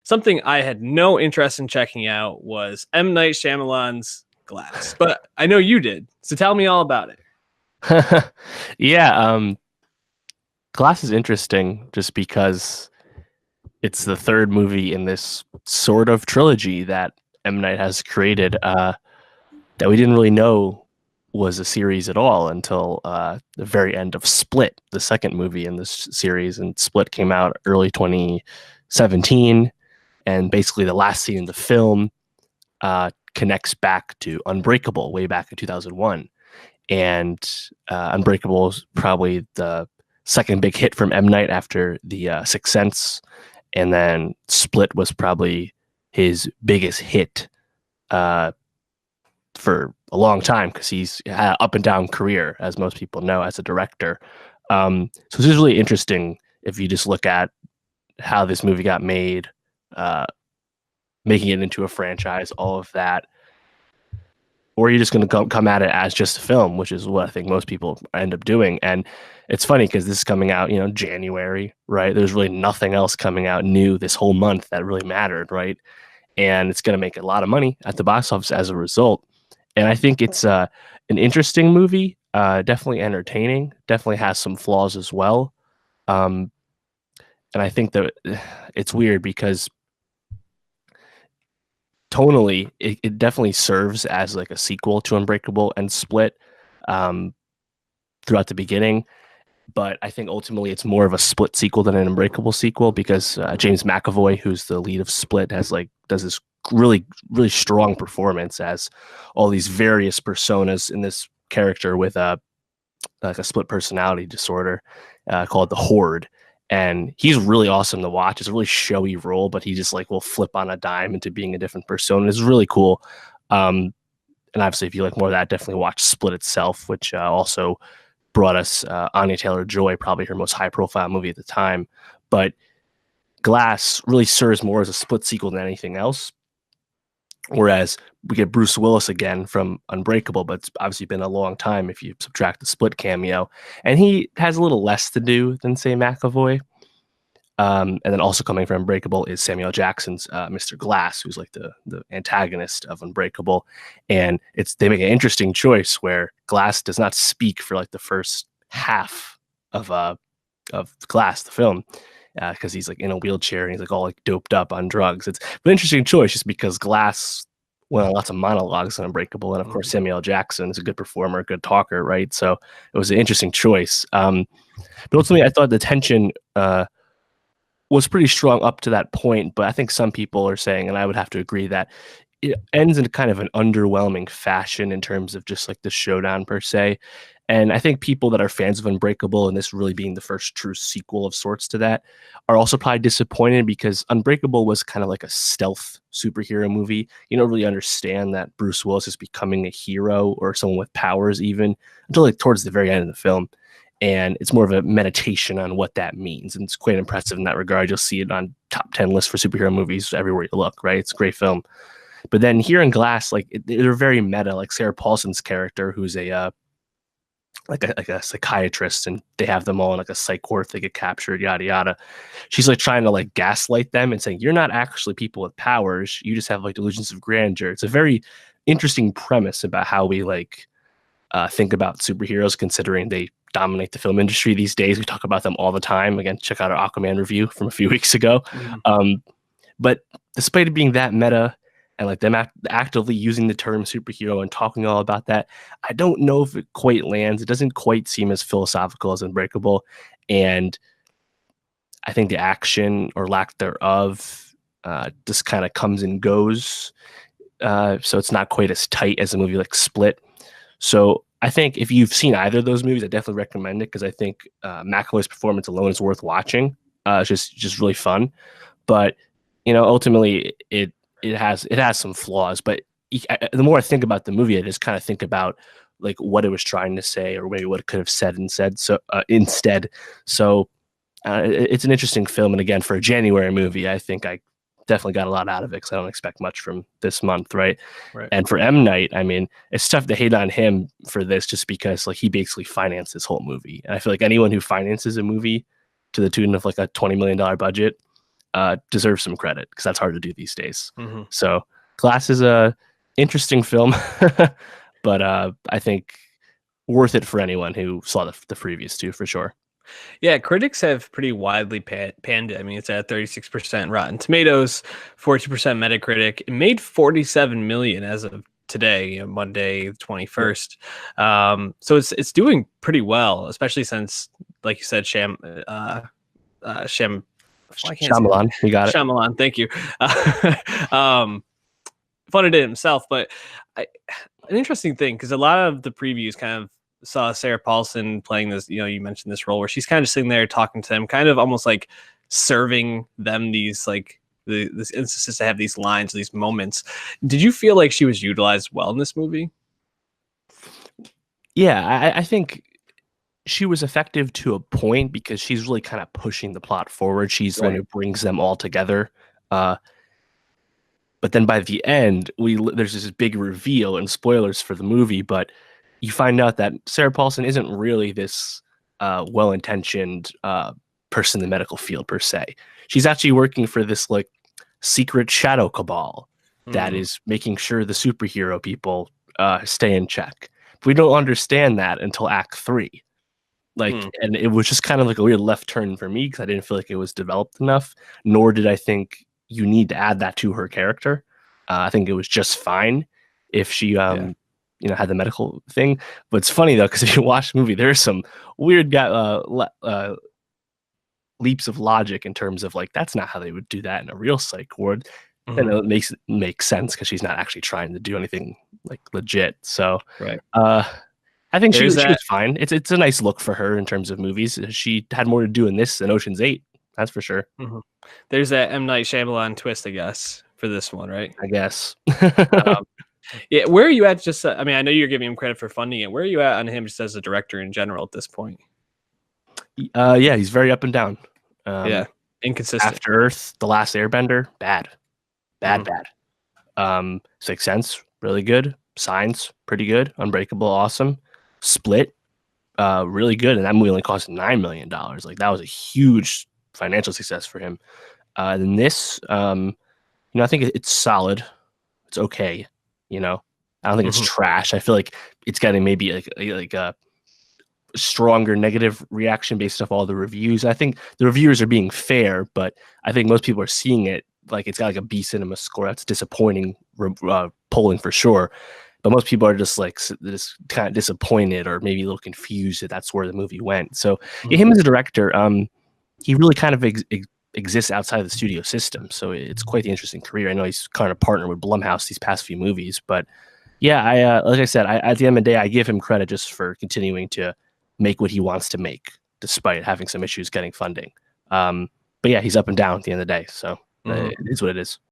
something I had no interest in checking out was M. Night Shyamalan's Glass, but I know you did. So tell me all about it. Yeah, Glass is interesting just because it's the third movie in this sort of trilogy that M. Night has created that we didn't really know was a series at all until the very end of Split, the second movie in this series. And Split came out early 2017. And basically, the last scene in the film connects back to Unbreakable way back in 2001. And Unbreakable is probably the second big hit from M. Night after the Sixth Sense, and then Split was probably his biggest hit for a long time because he's had an up and down career, as most people know, as a director. So this is really interesting if you just look at how this movie got made, making it into a franchise, all of that. Or you're just going to come at it as just a film, which is what I think most people end up doing. And it's funny because this is coming out, January, right? There's really nothing else coming out new this whole month that really mattered, right? And it's going to make a lot of money at the box office as a result. And I think it's an interesting movie, definitely entertaining, definitely has some flaws as well. And I think that it's weird because tonally, it definitely serves as like a sequel to Unbreakable and Split throughout the beginning. But I think ultimately it's more of a Split sequel than an Unbreakable sequel because James McAvoy, who's the lead of Split, does this really, really strong performance as all these various personas in this character with like a split personality disorder called the Horde. And he's really awesome to watch. It's a really showy role, but he just like will flip on a dime into being a different persona. It's really cool. And obviously, if you like more of that, definitely watch Split itself, which also brought us Anya Taylor-Joy, probably her most high-profile movie at the time. But Glass really serves more as a Split sequel than anything else. Whereas we get Bruce Willis again from Unbreakable, but it's obviously been a long time if you subtract the Split cameo. And he has a little less to do than, say, McAvoy. And then also coming from Unbreakable is Samuel Jackson's Mr. Glass, who's like the antagonist of Unbreakable. And they make an interesting choice where Glass does not speak for like the first half of Glass, the film, because he's like in a wheelchair and he's like all like doped up on drugs. It's an interesting choice just because Glass went on lots of monologues on Unbreakable, and of course Samuel Jackson is a good performer, a good talker, right? So it was an interesting choice. But ultimately, I thought the tension was pretty strong up to that point, but I think some people are saying, and I would have to agree, that it ends in kind of an underwhelming fashion in terms of just like the showdown per se. And I think people that are fans of Unbreakable and this really being the first true sequel of sorts to that are also probably disappointed because Unbreakable was kind of like a stealth superhero movie. You don't really understand that Bruce Willis is becoming a hero or someone with powers even until like towards the very end of the film. And it's more of a meditation on what that means. And it's quite impressive in that regard. You'll see it on top 10 lists for superhero movies everywhere you look, right? It's a great film. But then here in Glass, like they're very meta, like Sarah Paulson's character, who's a psychiatrist, and they have them all in like a psych ward, they get captured, yada yada. She's like trying to like gaslight them and saying, you're not actually people with powers, you just have like delusions of grandeur. It's a very interesting premise about how we like think about superheroes, considering they dominate the film industry these days. We talk about them all the time. Again, check out our Aquaman review from a few weeks ago. But despite it being that meta and like them actively using the term superhero and talking all about that, I don't know if it quite lands. It doesn't quite seem as philosophical as Unbreakable. And I think the action or lack thereof just kind of comes and goes. So it's not quite as tight as a movie like Split. So I think if you've seen either of those movies, I definitely recommend it because I think McAvoy's performance alone is worth watching. It's just really fun. But ultimately it has some flaws. But the more I think about the movie, I just kind of think about like what it was trying to say, or maybe what it could have said instead. So it's an interesting film. And again, for a January movie, I think I definitely got a lot out of it because I don't expect much from this month, right? And for M. Night, I mean, it's tough to hate on him for this just because like he basically financed this whole movie. And I feel like anyone who finances a movie to the tune of like a $20 million budget deserves some credit because that's hard to do these days. Hmm. So Glass is a interesting film, but I think worth it for anyone who saw the previous two for sure. Yeah, critics have pretty widely panned it. I mean, it's at 36% Rotten Tomatoes, 42% Metacritic. It made 47 million as of today, Monday the Yeah. 21st. So it's doing pretty well, especially since, like you said, Sham. Why can't I say his name? Shyamalan, you got it. Shyamalan. Thank you. um, Funded it himself, but an interesting thing because a lot of the previews kind of saw Sarah Paulson playing this. You mentioned this role where she's kind of sitting there talking to them, kind of almost like serving them these like this instances to have these lines, these moments. Did you feel like she was utilized well in this movie? Yeah, I think she was effective to a point because she's really kind of pushing the plot forward. She's the one Right. who brings them all together. Uh, but then by the end, there's this big reveal and spoilers for the movie, but you find out that Sarah Paulson isn't really this well-intentioned person in the medical field per se. She's actually working for this like secret shadow cabal that Mm, is making sure the superhero people stay in check. We don't understand that until Act 3. Like, mm, and it was just kind of like a weird left turn for me because I didn't feel like it was developed enough, nor did I think you need to add that to her character. I think it was just fine if she, yeah. had the medical thing. But it's funny though, because if you watch the movie, there's some weird leaps of logic in terms of like that's not how they would do that in a real psych ward. And Hmm. it makes sense because she's not actually trying to do anything like legit. So Right. uh, I think There's she that. was fine. It's a nice look for her in terms of movies. She had more to do in this than Ocean's 8. That's for sure. Mhm. There's that M Night Shyamalan twist, I guess, for this one, right? I guess. Um, yeah. Where are you at? Just, I mean, I know you're giving him credit for funding it. Where are you at on him just as a director in general at this point? Yeah, he's very up and down. Yeah, inconsistent. After Earth, The Last Airbender, bad, bad, Mhm. bad. Sixth Sense, really good. Signs, pretty good. Unbreakable, awesome. Split, really good. And that movie only cost $9 million. Like that was a huge financial success for him. Then this, I think it's solid. It's okay. You know, I don't think it's Mhm. trash. I feel like it's getting maybe like a stronger negative reaction based off all the reviews. I think the reviewers are being fair, but I think most people are seeing it like it's got like a B cinema score. That's disappointing polling for sure. But most people are just like just kind of disappointed or maybe a little confused that that's where the movie went. So yeah, Mhm. him as a director, he really kind of exists outside of the studio system. So it's quite the interesting career. I know he's kind of partnered with Blumhouse these past few movies, but yeah, I like I said, at the end of the day, I give him credit just for continuing to make what he wants to make, despite having some issues getting funding. But yeah, he's up and down at the end of the day. So it Mhm. is what it is.